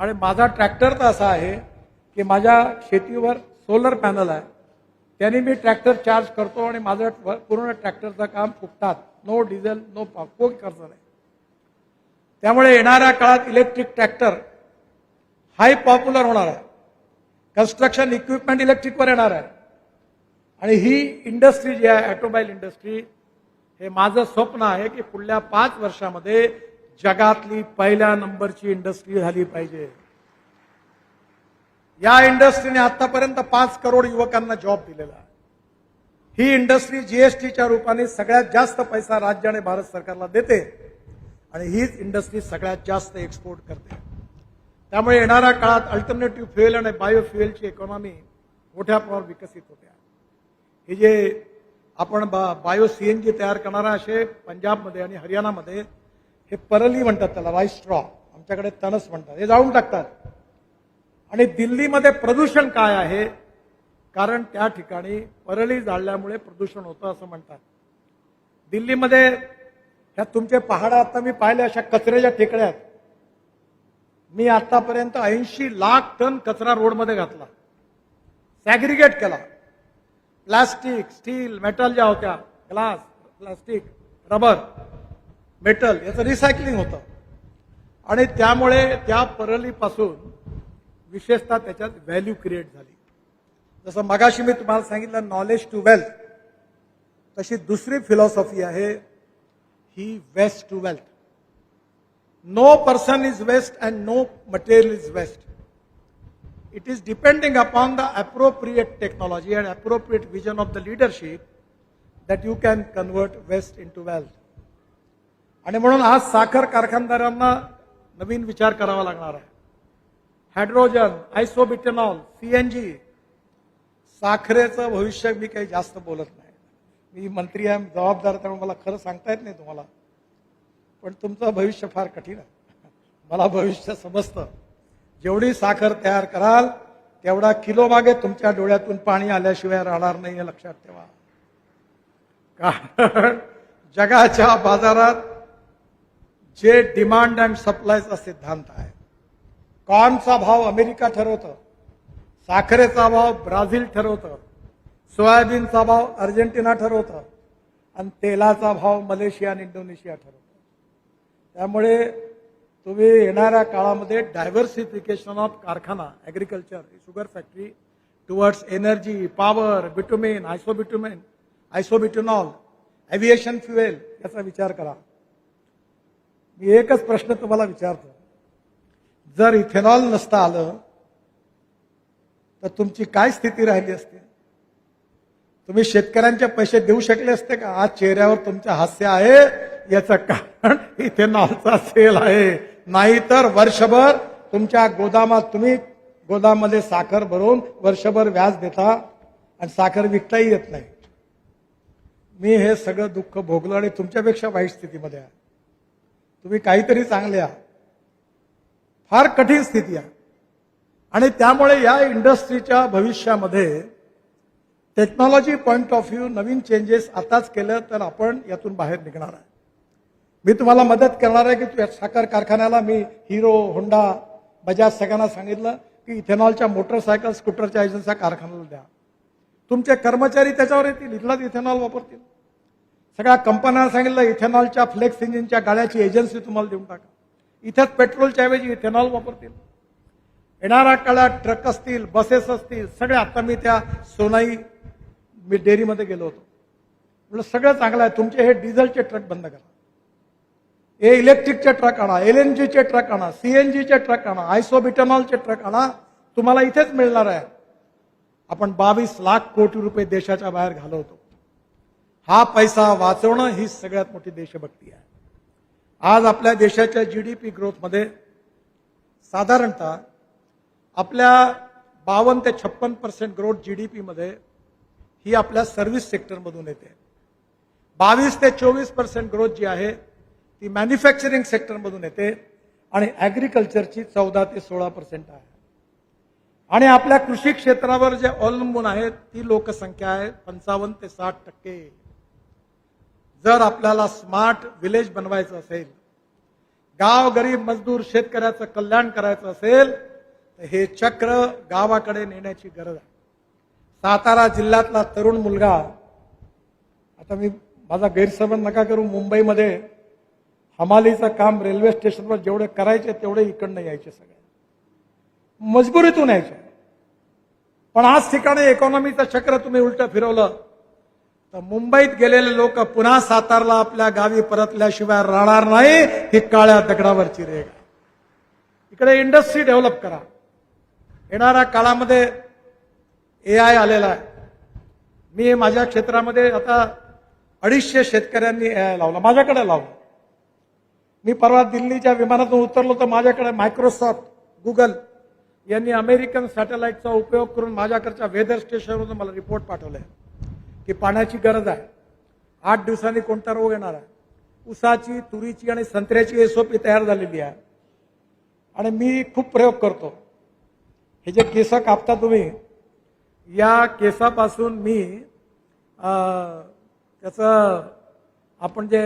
आणि माझा ट्रॅक्टर तर असा आहे की माझ्या शेतीवर सोलर पॅनल आहे, त्याने मी ट्रॅक्टर चार्ज करतो आणि माझं पूर्ण ट्रॅक्टरचं काम फुकटात, नो डिझेल नो कोई खर्च नाही. त्यामुळे येणाऱ्या काळात इलेक्ट्रिक ट्रॅक्टर हाय पॉप्युलर होणार आहे. कन्स्ट्रक्शन इक्विपमेंट इलेक्ट्रिकवर येणार आहे. आणि ही इंडस्ट्री जी आहे ऑटोमोबाईल इंडस्ट्री, हे माझं स्वप्न आहे की पुढल्या 5 वर्षामध्ये जगातली पहिल्या नंबरची इंडस्ट्री झाली पाहिजे. या इंडस्ट्रीने आतापर्यंत 5 करोड युवकांना जॉब दिलेला आहे. ही इंडस्ट्री जीएसटीच्या रूपाने सगळ्यात जास्त पैसा राज्य आणि भारत सरकारला देते आणि हीच इंडस्ट्री सगळ्यात जास्त एक्सपोर्ट करते. त्यामुळे येणाऱ्या काळात अल्टरनेटिव्ह फ्युएल आणि बायोफ्युएलची इकॉनॉमी मोठ्या प्रमाणावर विकसित होते. हे जे आपण बायो सीएनजी तयार करणारा असे पंजाबमध्ये आणि हरियाणामध्ये हे परली म्हणतात, त्याला राईस स्ट्रॉ, आमच्याकडे तणस म्हणतात, हे जाळून टाकतात. आणि दिल्लीमध्ये प्रदूषण काय आहे, कारण त्या ठिकाणी परळी जाळल्यामुळे प्रदूषण होतं असं म्हणतात. दिल्लीमध्ये ह्या तुमचे पहाड आता मी पाहिले अशा कचऱ्याच्या टेकड्या आहेत. मी आतापर्यंत 80 लाख टन कचरा रोडमध्ये घातला, सॅग्रिगेट केला. प्लास्टिक, स्टील, मेटल ज्या होत्या, ग्लास, प्लास्टिक, रबर, मेटल याचं रिसायकलिंग होतं. आणि त्यामुळे त्या परळीपासून विशेषतः त्याच्यात व्हॅल्यू क्रिएट झाली. जसं मगाशी मी तुम्हाला सांगितलं नॉलेज टू वेल्थ, तशी दुसरी फिलॉसॉफी आहे ही waste to wealth. No person is waste and no material is waste. It is depending upon the appropriate technology and appropriate vision of the leadership that you can convert waste into wealth. आणि म्हणून आज साखर कारखानदारांना नवीन विचार करावा लागणार आहे. Hydrogen, आयसोब्युटेनॉल, CNG, साखरेचं भविष्य मी काही जास्त बोलत नाही. मी मंत्री आहे, जबाबदार, त्यामुळे मला खरं सांगता येत नाही तुम्हाला. पण तुमचं भविष्य फार कठीण आहे. मला भविष्य समजतं. जेवढी साखर तयार कराल तेवढा किलो मागे तुमच्या डोळ्यातून पाणी आल्याशिवाय राहणार नाही, हे लक्षात ठेवा. कारण जगाच्या बाजारात जे डिमांड अँड सप्लायचा सिद्धांत आहे, कॉर्नचा भाव अमेरिका ठरवतं, साखरेचा भाव ब्राझील ठरवतं, सोयाबीनचा भाव अर्जेंटिना ठरवतं, आणि तेलाचा भाव मलेशिया आणि इंडोनेशिया ठरवतं. त्यामुळे तुम्ही येणाऱ्या काळामध्ये डायव्हर्सिफिकेशन ऑफ कारखाना, agriculture, sugar factory, towards energy, power, bitumen, isobutanol, aviation fuel याचा विचार करा. मी एकच प्रश्न तुम्हाला विचारतो, जर इथेनॉल नसतं आलं तर तुमची काय स्थिती राहिली असते? तुम्ही शेतकऱ्यांचे पैसे देऊ शकले असते का? आज चेहऱ्यावर तुमचं हास्य आहे, याचं कारण इथेनॉलचा सेल आहे. नाहीतर वर्षभर तुमच्या गोदामात तुम्ही गोदाममध्ये साखर भरून वर्षभर व्याज देता आणि साखर विकताही येत नाही. मी हे सगळं दुःख भोगलं आणि तुमच्यापेक्षा वाईट स्थितीमध्ये आहे. तुम्ही काहीतरी चांगले आहात. फार कठीण स्थिती आहे. आणि त्यामुळे या इंडस्ट्रीच्या भविष्यामध्ये technology point of view Naveen changes आताच केलं तर आपण यातून बाहेर निघणार आहे. मी तुम्हाला मदत करणार आहे की साखर कारखान्याला मी हिरो, होंडा, बजाज सगळ्यांना सांगितलं की इथेनॉलच्या मोटरसायकल, स्कूटरच्या एजन्सीच्या कारखान्याला द्या. तुमचे कर्मचारी त्याच्यावर येतील, इथलाच इथेनॉल वापरतील. सगळ्या कंपन्यांना सांगितलं इथेनॉलच्या फ्लेक्स इंजिनच्या गाड्याची एजन्सी तुम्हाला देऊन टाका. इथंच पेट्रोलच्या ऐवजी इथेनॉल वापरतील. येणाऱ्या काळात ट्रक असतील, बसेस असतील, सगळे. आता मी त्या सोनाई डेअरीमध्ये गेलो होतो, म्हटलं सगळं चांगलं आहे, तुमचे हे डिझेलचे ट्रक बंद करा, हे इलेक्ट्रिकचे ट्रक आणा, एलएनजीचे ट्रक आणा, सीएनजीचे ट्रक आणा, आयसोब्युटेनॉलचे ट्रक आणा, तुम्हाला इथेच मिळणार आहे. आपण 22 लाख कोटी रुपये देशाच्या बाहेर घालवतो. हा पैसा वाचवणं ही सगळ्यात मोठी देशभक्ती आहे. आज आपल्या देशाच्या जीडीपी ग्रोथमध्ये साधारणतः आपल्या 52 ते 56% ग्रोथ जीडीपी मध्ये ही आपल्या सर्व्हिस सेक्टरमधून येते. 22 ते 24% ग्रोथ जी आहे ती मॅन्युफॅक्चरिंग सेक्टरमधून येते आणि ॲग्रिकल्चरची 14 ते 16% आहे. आणि आपल्या कृषी क्षेत्रावर जे अवलंबून आहेत ती लोकसंख्या आहे 55 ते 60%. जर आपल्याला स्मार्ट विलेज बनवायचं असेल, गाव गरीब मजदूर शेतकऱ्याचं कल्याण करायचं असेल, तर हे चक्र गावाकडे नेण्याची गरज आहे. सातारा जिल्ह्यातला तरुण मुलगा, आता मी माझा गैरसमज नका करू, मुंबईमध्ये हमालीचं काम रेल्वे स्टेशनवर जेवढे करायचे तेवढे इकडनं यायचे, सगळे मजबुरीतून यायचे. पण आज ठिकाणी इकॉनॉमीचं चक्र तुम्ही उलटं फिरवलं तर मुंबईत गेलेले लोक पुन्हा सातारला आपल्या गावी परतल्याशिवाय राहणार नाही. ही काळ्या दगडावरची रेघ. इकडे इंडस्ट्री डेव्हलप करा. येणाऱ्या काळामध्ये AI आलेला आहे. मी माझ्या क्षेत्रामध्ये आता 250 शेतकऱ्यांनी AI लावला, माझ्याकडे लावला. मी परवा दिल्लीच्या विमानातून उतरलो तर माझ्याकडे मायक्रोसॉफ्ट, गुगल यांनी अमेरिकन सॅटेलाइटचा उपयोग करून माझ्याकडच्या वेदर स्टेशनवरून मला रिपोर्ट पाठवलाय की पाण्याची गरज आहे. 8 दिवसांनी कोणता रोग येणार आहे. ऊसाची, तुरीची आणि संत्र्याची SOP तयार झालेली आहे. आणि मी खूप प्रयोग करतो. हे जे केस कापता तुम्ही, या केसापासून मी त्याचं आपण जे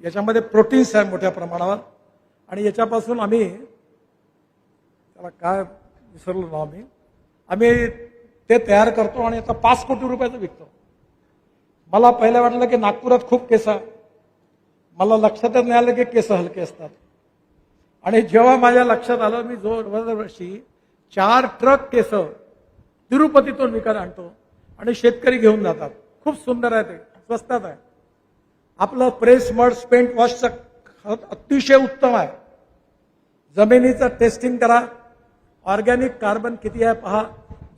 याच्यामध्ये प्रोटीन्स आहे मोठ्या प्रमाणावर, आणि याच्यापासून आम्ही त्याला काय विसरलो ना आम्ही ते तयार करतो आणि आता 5 कोटी रुपयाचं विकतो. मला पहिलं वाटलं की नागपुरात खूप केस, मला लक्षातच नाही आलं की केस हलके असतात. आणि जेव्हा माझ्या लक्षात आलं, मी दरवर्षी 4 ट्रक केस तिरुपतीतून विकत आणतो आणि शेतकरी घेऊन जातात. खूप सुंदर आहे, ते स्वस्तात आहे. आपलं प्रेस मड स्पेंट वॉशचं खत अतिशय उत्तम आहे. जमिनीचं टेस्टिंग करा, ऑर्गॅनिक कार्बन किती आहे पहा.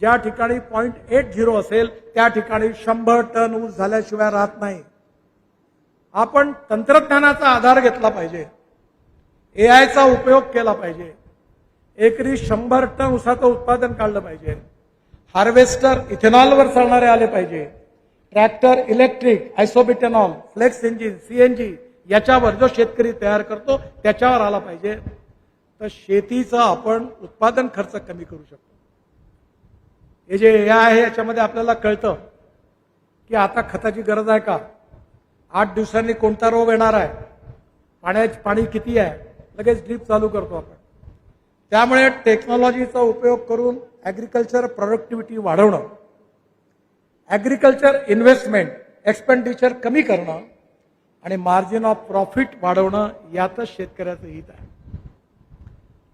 ज्या ठिकाणी 0.80 असेल त्या ठिकाणी 100 टन ऊस झाल्याशिवाय राहत नाही. आपण तंत्रज्ञानाचा आधार घेतला पाहिजे, AIचा उपयोग केला पाहिजे. एकरी 100 टन ऊसाचं उत्पादन काढलं पाहिजे. हार्वेस्टर इथेनॉलवर चालणारे आले पाहिजे. Tractor electric, isobutanol, flex engine, CNG याच्यावर जो शेतकरी तयार करतो त्याच्यावर आला पाहिजे. तर शेतीचा आपण उत्पादन खर्च कमी करू शकतो. हे जे AI आहे याच्यामध्ये आपल्याला कळतं की आता खताची गरज आहे का, 8 दिवसांनी कोणता रोग येणार आहे, पाणी किती आहे, लगेच ड्रीप चालू करतो आपण. त्यामुळे टेक्नॉलॉजीचा उपयोग करून ॲग्रिकल्चर प्रोडक्टिव्हिटी वाढवणं, ॲग्रिकल्चर इन्व्हेस्टमेंट एक्सपेंडिचर कमी करणं आणि मार्जिन ऑफ प्रॉफिट वाढवणं यातच शेतकऱ्याचं हित आहे.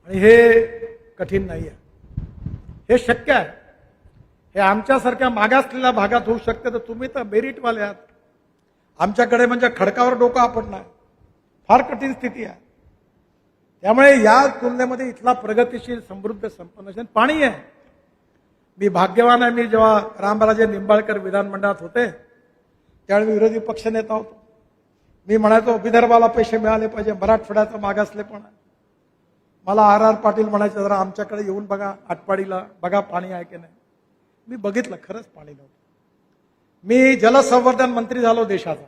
आणि हे कठीण नाही आहे, हे शक्य आहे. हे आमच्यासारख्या मागासलेल्या भागात होऊ शकते. तर तुम्ही तर मेरिटवाले आहात, आमच्याकडे म्हणजे खडकावर डोकं आपण नाही, फार कठीण स्थिती आहे. त्यामुळे या तुलनेमध्ये इथला प्रगतिशील समृद्ध संपन्न पाणी आहे. मी भाग्यवान आहे. मी जेव्हा रामराजे निंबाळकर विधानमंडळात होते त्यावेळी विरोधी पक्षनेता होतो. मी म्हणायचो विदर्भाला पैसे मिळाले पाहिजे, मराठवाड्याचा मागासलेपण आहे. मला RR पाटील म्हणायचे जरा आमच्याकडे येऊन बघा, आटपाडीला बघा पाणी आहे की नाही. मी बघितलं, खरंच पाणी नव्हतं. मी जलसंवर्धन मंत्री झालो देशाचा.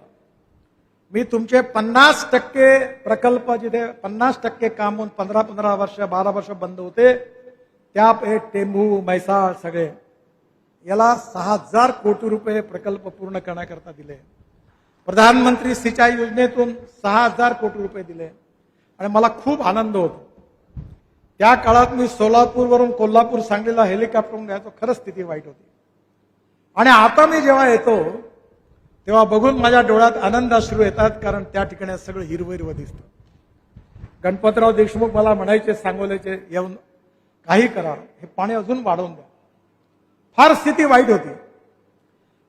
मी तुमचे 50% प्रकल्प जिथे 50% काम होऊन 15 वर्ष 12 वर्ष बंद होते, त्यापैकी टेंभू, म्हैसाळ सगळे याला 6000 कोटी रुपये प्रकल्प पूर्ण करण्याकरता दिले. प्रधानमंत्री सिंचाई योजनेतून 6000 कोटी रुपये दिले आणि मला खूप आनंद होतो. त्या काळात मी सोलापूरवरून कोल्हापूर सांगलीला हेलिकॉप्टरवरून घ्यायचो. खरंच स्थिती वाईट होती. आणि आता मी जेव्हा येतो तेव्हा बघून माझ्या डोळ्यात आनंद अश्रू येतात, कारण त्या ठिकाणी सगळं हिरवं हिरवं दिसतं. गणपतराव देशमुख मला म्हणायचे सांगोल्याचे, येऊन काही करा, हे पाणी अजून वाढवून द्या. फार स्थिती वाईट होती.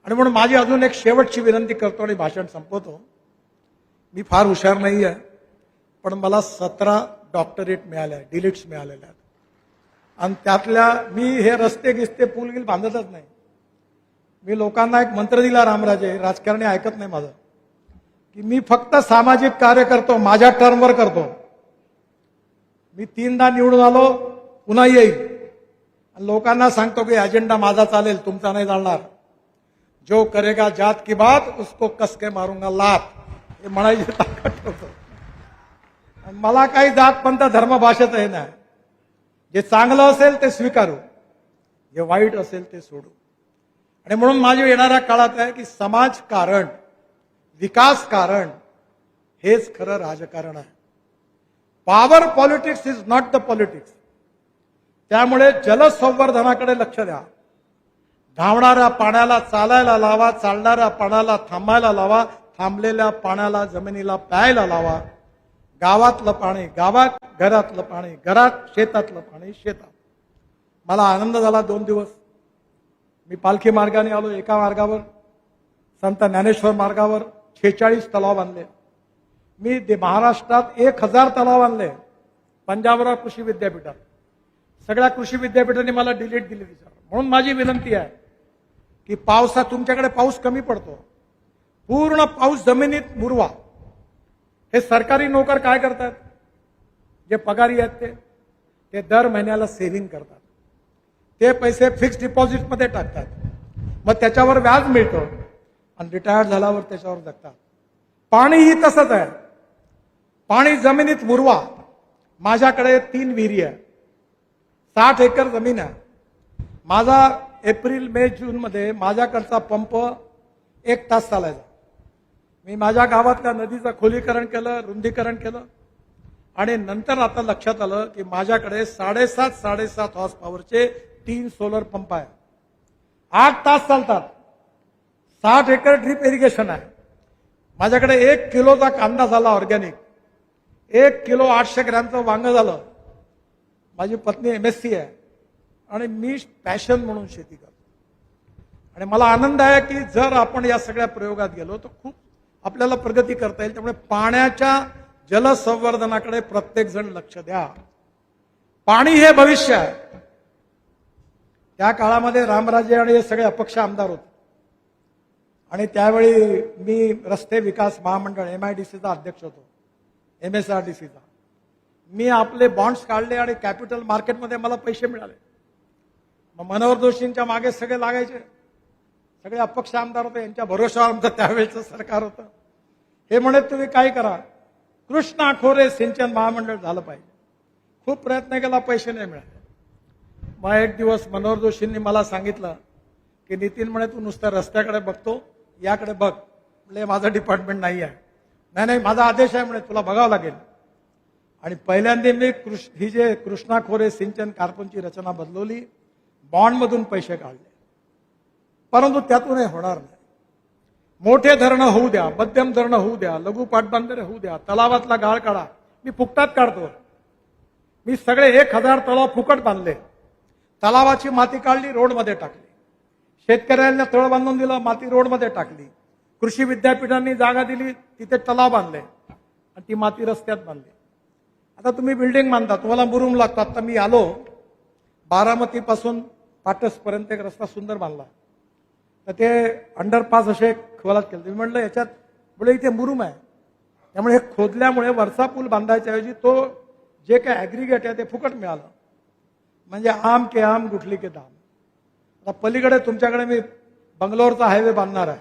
आणि म्हणून माझी अजून एक शेवटची विनंती करतो आणि भाषण संपवतो. मी फार हुशार नाही आहे, पण मला 17 डॉक्टरेट मिळाल्या, डिलिट्स मिळालेल्या आहेत. आणि त्यातल्या मी हे रस्ते गिस्ते पूल गिल बांधतच नाही. मी लोकांना एक मंत्र दिला रामराजे, राजकारणी ऐकत नाही माझं, की मी फक्त सामाजिक कार्य करतो, माझ्या टर्मवर करतो. मी 3दा निवडून आलो, पुन्हा येईल आणि लोकांना सांगतो की अजेंडा माझा चालेल, तुमचा नाही चालणार. जो करेगा जात की बात उसको कस के मारूंगा लात, हे म्हणायची ताकद ठेवतो. मला काही जात पंथ धर्म भाषेत आहे ना. जे चांगलं असेल ते स्वीकारू, जे वाईट असेल ते सोडू. आणि म्हणून माझ्या येणाऱ्या काळात आहे की समाजकारण, विकासकारण हेच खरं राजकारण आहे. Power politics is not the politics. त्यामुळे जलसंवर्धनाकडे लक्ष द्या. धावणाऱ्या पाण्याला चालायला लावा, चालणाऱ्या पाण्याला थांबायला लावा, थांबलेल्या पाण्याला जमिनीला प्यायला लावा. गावातलं पाणी गावात, घरातलं पाणी घरात, शेतातलं पाणी शेतात. मला आनंद झाला 2 दिवस. मी पालखी मार्गाने आलो. एका मार्गावर संत ज्ञानेश्वर मार्गावर 46 तलाव बांधले. मी महाराष्ट्रात 1000 तलाव बांधले पंजाबराव कृषी विद्यापीठात. सगळ्या कृषी विद्यापीठांनी मला डिलीट दिली तिच्यावर. म्हणून माझी विनंती आहे की तुमच्याकडे पाऊस कमी पडतो, पूर्ण पाऊस जमिनीत मुरवा. हे सरकारी नोकर काय करतात, जे पगारी आहेत ते दर महिन्याला सेव्हिंग करतात. ते पैसे फिक्स डिपॉझिटमध्ये टाकतात, मग त्याच्यावर व्याज मिळतं आणि रिटायर्ड झाल्यावर त्याच्यावर जगतात. पाणीही तसंच आहे. पाणी जमिनीत मुरवा. माझ्याकडे 3 विहिरी आहे, 60 एकर जमीन आहे. माझा एप्रिल मे जून मध्ये माझ्याकडचा पंप 1 तास चालायचा. मी माझ्या गावातल्या नदीचं खोलीकरण केलं, रुंदीकरण केलं आणि नंतर आता लक्षात आलं की माझ्याकडे 7.5 हॉर्स पॉवरचे 3 सोलर पंप आहे. 8 तास चालतात. 60 एकर ड्रीप इरिगेशन आहे. माझ्याकडे 1 किलोचा कांदा झाला ऑर्गॅनिक, 1 किलो 800 ग्रॅमचं वांग झालं. माझी पत्नी MSc आहे आणि मी पॅशन म्हणून शेती करतो. आणि मला आनंद आहे की जर आपण या सगळ्या प्रयोगात गेलो तर खूप आपल्याला प्रगती करता येईल. त्यामुळे पाण्याच्या जलसंवर्धनाकडे प्रत्येक जण लक्ष द्या. पाणी हे भविष्य आहे. त्या काळामध्ये रामराजे आणि हे सगळे अपक्ष आमदार होते आणि त्यावेळी मी रस्ते विकास महामंडळ MIDCचा अध्यक्ष होतो, MSRDCचा. मी आपले बॉन्ड्स काढले आणि कॅपिटल मार्केटमध्ये मला पैसे मिळाले. मग मनोहर जोशींच्या मागे सगळे लागायचे. सगळे अपक्ष आमदार होते, यांच्या भरोशावर आमचं त्यावेळेचं सरकार होतं. हे म्हणत तुम्ही काय करा, कृष्णा खोरे सिंचन महामंडळ झालं पाहिजे. खूप प्रयत्न केला, पैसे नाही मिळाले. मग एक दिवस मनोहर जोशींनी मला सांगितलं की नितीन म्हणे तू नुसतं रस्त्याकडे बघतो, याकडे बघ. म्हणजे माझं डिपार्टमेंट नाही आहे. नाही माझा आदेश आहे म्हणे, तुला बघावं लागेल. आणि पहिल्यांदा मी ही जे कृष्णा खोरे सिंचन कार्पनची रचना बदलवली, बॉन्डमधून पैसे काढले. परंतु त्यातून हे होणार नाही. मोठे धरणं होऊ द्या, मध्यम धरणं होऊ द्या, लघु पाटबंधारे होऊ द्या, तलावातला गाळ काढा. मी फुकटात काढतो. मी सगळे 1000 तलाव फुकट बांधले. तलावाची माती काढली, रोडमध्ये टाकली. शेतकऱ्यांना तळ बांधून दिलं, माती रोडमध्ये टाकली. कृषी विद्यापीठांनी जागा दिली, तिथे तलाव बांधले आणि ती माती रस्त्यात बांधली. आता तुम्ही बिल्डिंग बांधता, तुम्हाला मुरुम लागतो. आता मी आलो, बारामतीपासून पाटसपर्यंत एक रस्ता सुंदर बांधला. तर ते अंडरपास असे खोलात केले. मी म्हटलं याच्यात, बोले इथे मुरुम आहे, त्यामुळे हे खोदल्यामुळे वरचा पूल बांधायच्या ऐवजी तो जे काय ॲग्रिगेट आहे ते फुकट मिळालं. म्हणजे आम के आम गुठली के दाम. आता पलीकडे तुमच्याकडे मी बंगलोरचा हायवे बांधणार आहे.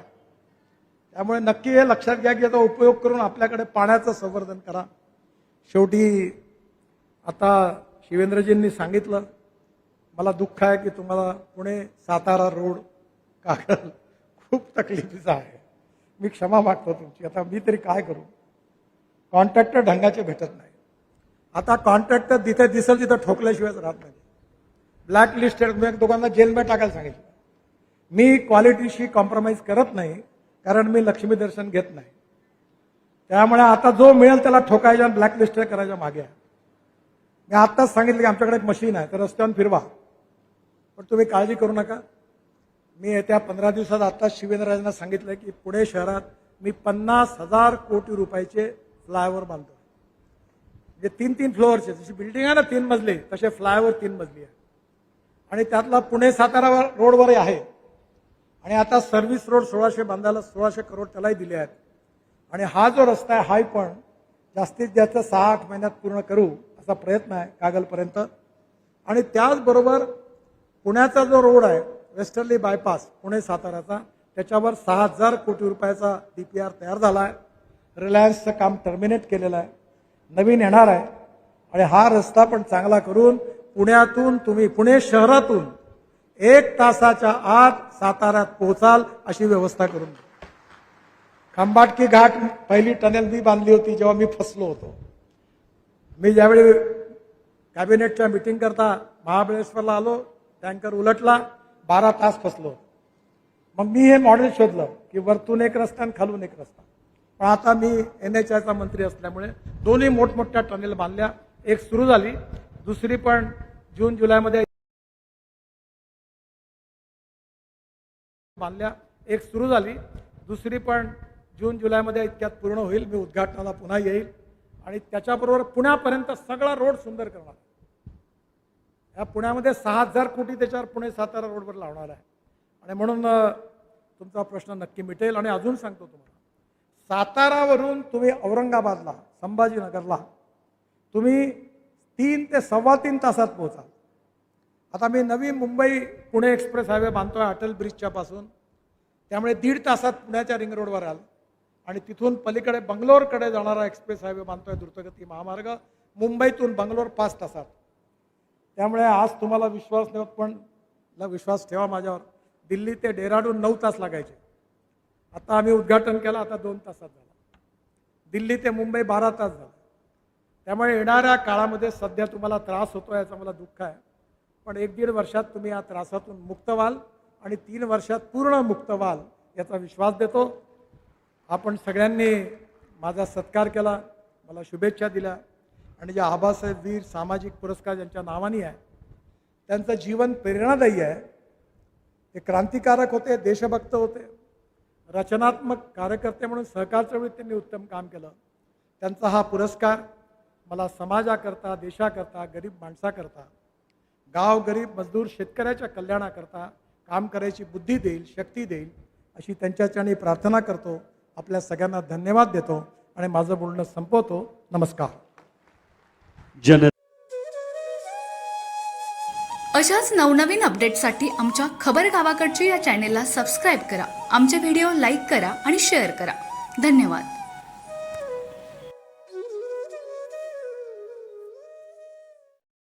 त्यामुळे नक्की हे लक्षात घ्या की याचा उपयोग करून आपल्याकडे पाण्याचं संवर्धन करा. शेवटी आता शिवेंद्रजींनी सांगितलं, मला दुःख आहे की तुम्हाला पुणे सातारा रोड कागल खूप तकलीफीचा आहे. मी क्षमा मागतो तुमची. आता मी तरी काय करू, कॉन्ट्रॅक्टर ढंगाचे भेटत नाही. आता कॉन्ट्रॅक्टर जिथे दिसेल तिथं ठोकल्याशिवाय राहत नाही. ब्लॅक लिस्टेड दोघांना जेलमध्ये टाकायला सांगितलं. मी क्वालिटीशी कॉम्प्रोमाइज करत नाही, कारण मी लक्ष्मी दर्शन घेत नाही. त्यामुळे आता जो मिळेल त्याला ठोकायच्या आणि ब्लॅक लिस्टेड करायच्या मागे आहे. मी आत्ताच सांगितलं की आमच्याकडे एक मशीन आहे, तर रस्त्यावर फिरवा, पण तुम्ही काळजी करू नका. मी येत्या 15 दिवसात आता शिवेंद्रराजांना सांगितलं की पुणे शहरात मी 50,000 कोटी रुपयाचे फ्लायओव्हर बांधतो. म्हणजे 3-3 फ्लोअरचे, जशी बिल्डिंग आहे ना 3 मजली, तसे फ्लायओव्हर 3 मजली आहे. आणि त्यातला पुणे सातारा रोडवरही आहे. आणि आता सर्व्हिस रोड 1600 बांधायला 1600 करोड त्यालाही दिले आहेत. आणि हा जो रस्ता आहे, हाही पण जास्तीत जास्त 6-8 महिन्यात पूर्ण करू असा प्रयत्न आहे कागलपर्यंत. आणि त्याचबरोबर पुण्याचा जो रोड आहे, वेस्टर्ली बायपास पुणे साताराचा, त्याच्यावर 6000 कोटी रुपयाचा DPR तयार झाला आहे. रिलायन्सचं काम टर्मिनेट केलेलं आहे, नवीन येणार आहे. आणि हा रस्ता पण चांगला करून पुण्यातून तुम्ही पुणे शहरातून 1 तासाच्या आत साताऱ्यात पोहोचाल अशी व्यवस्था करून देऊ. खंबाटकी घाट पहिली टनेल मी बांधली होती जेव्हा मी फसलो होतो. मी ज्यावेळी कॅबिनेटच्या मीटिंग करता महाबळेश्वरला आलो, टँकर उलटला, 12 तास फसलो. मग मी हे मॉडेल शोधलं की वरतून एक रस्ता आणि खालून एक रस्ता. पण आता मी NHAIचा मंत्री असल्यामुळे दोन्ही मोठमोठ्या टनेल बांधल्या. एक सुरू झाली, दुसरी पण जून जुलैमध्ये बांधल्या. एक सुरू झाली, दुसरी पण जून जुलैमध्ये इतक्यात पूर्ण होईल. मी उद्घाटनाला पुन्हा येईल आणि त्याच्याबरोबर पुण्यापर्यंत सगळा रोड सुंदर करणार. या पुण्यामध्ये 6,000 कोटी त्याच्यावर पुणे सातारा रोडवर लावणार आहे. आणि म्हणून तुमचा प्रश्न नक्की मिटेल. आणि अजून सांगतो तुम्हाला, सातारावरून तुम्ही औरंगाबादला, संभाजीनगरला तुम्ही 3 ते 3.25 तासात पोहोचाल. आता मी नवी मुंबई पुणे एक्सप्रेस हायवे बांधतोय अटल ब्रिजच्या पासून, त्यामुळे 1.5 तासात पुण्याच्या रिंग रोडवर आल. आणि तिथून पलीकडे बंगलोरकडे जाणारा एक्सप्रेस हायवे बांधतोय द्रुतगती महामार्ग, मुंबईतून बंगलोर 5 तासात. त्यामुळे आज तुम्हाला विश्वास नाही होत, पण विश्वास ठेवा माझ्यावर. दिल्ली ते डेहराडून 9 तास लागायचे, आता आम्ही उद्घाटन केलं, आता 2 तासात झालं. दिल्ली ते मुंबई 12 तास झालं. त्यामुळे येणाऱ्या काळामध्ये सध्या तुम्हाला त्रास होतो याचं मला दुःख आहे, पण 1-1.5 वर्षात तुम्ही या त्रासातून मुक्त व्हाल आणि 3 वर्षात पूर्ण मुक्त व्हाल याचा विश्वास देतो. आपण सगळ्यांनी माझा सत्कार केला, मला शुभेच्छा दिल्या. आणि जे आबासाहेब वीर सामाजिक पुरस्कार ज्यांच्या नावाने आहे, त्यांचं जीवन प्रेरणादायी आहे. ते क्रांतिकारक होते, देशभक्त होते, रचनात्मक कार्यकर्ते म्हणून सहकार चळवळीत त्यांनी उत्तम काम केलं. त्यांचा हा पुरस्कार मला समाजाकरता, देशाकरता, गरीब माणसाकरता, गाव गरीब मजदूर शेतकऱ्याच्या कल्याणाकरता काम करायची बुद्धी देईल, शक्ती देईल अशी त्यांच्याच्याने प्रार्थना करतो. आपल्या सगळ्यांना धन्यवाद देतो आणि माझं बोलणं संपवतो. नमस्कार. अशाच नवनवीन अपडेट्ससाठी आमच्या खबर गावाकडची या चॅनेलला सबस्क्राईब करा. आमचे व्हिडिओ लाईक करा आणि शेअर करा. धन्यवाद.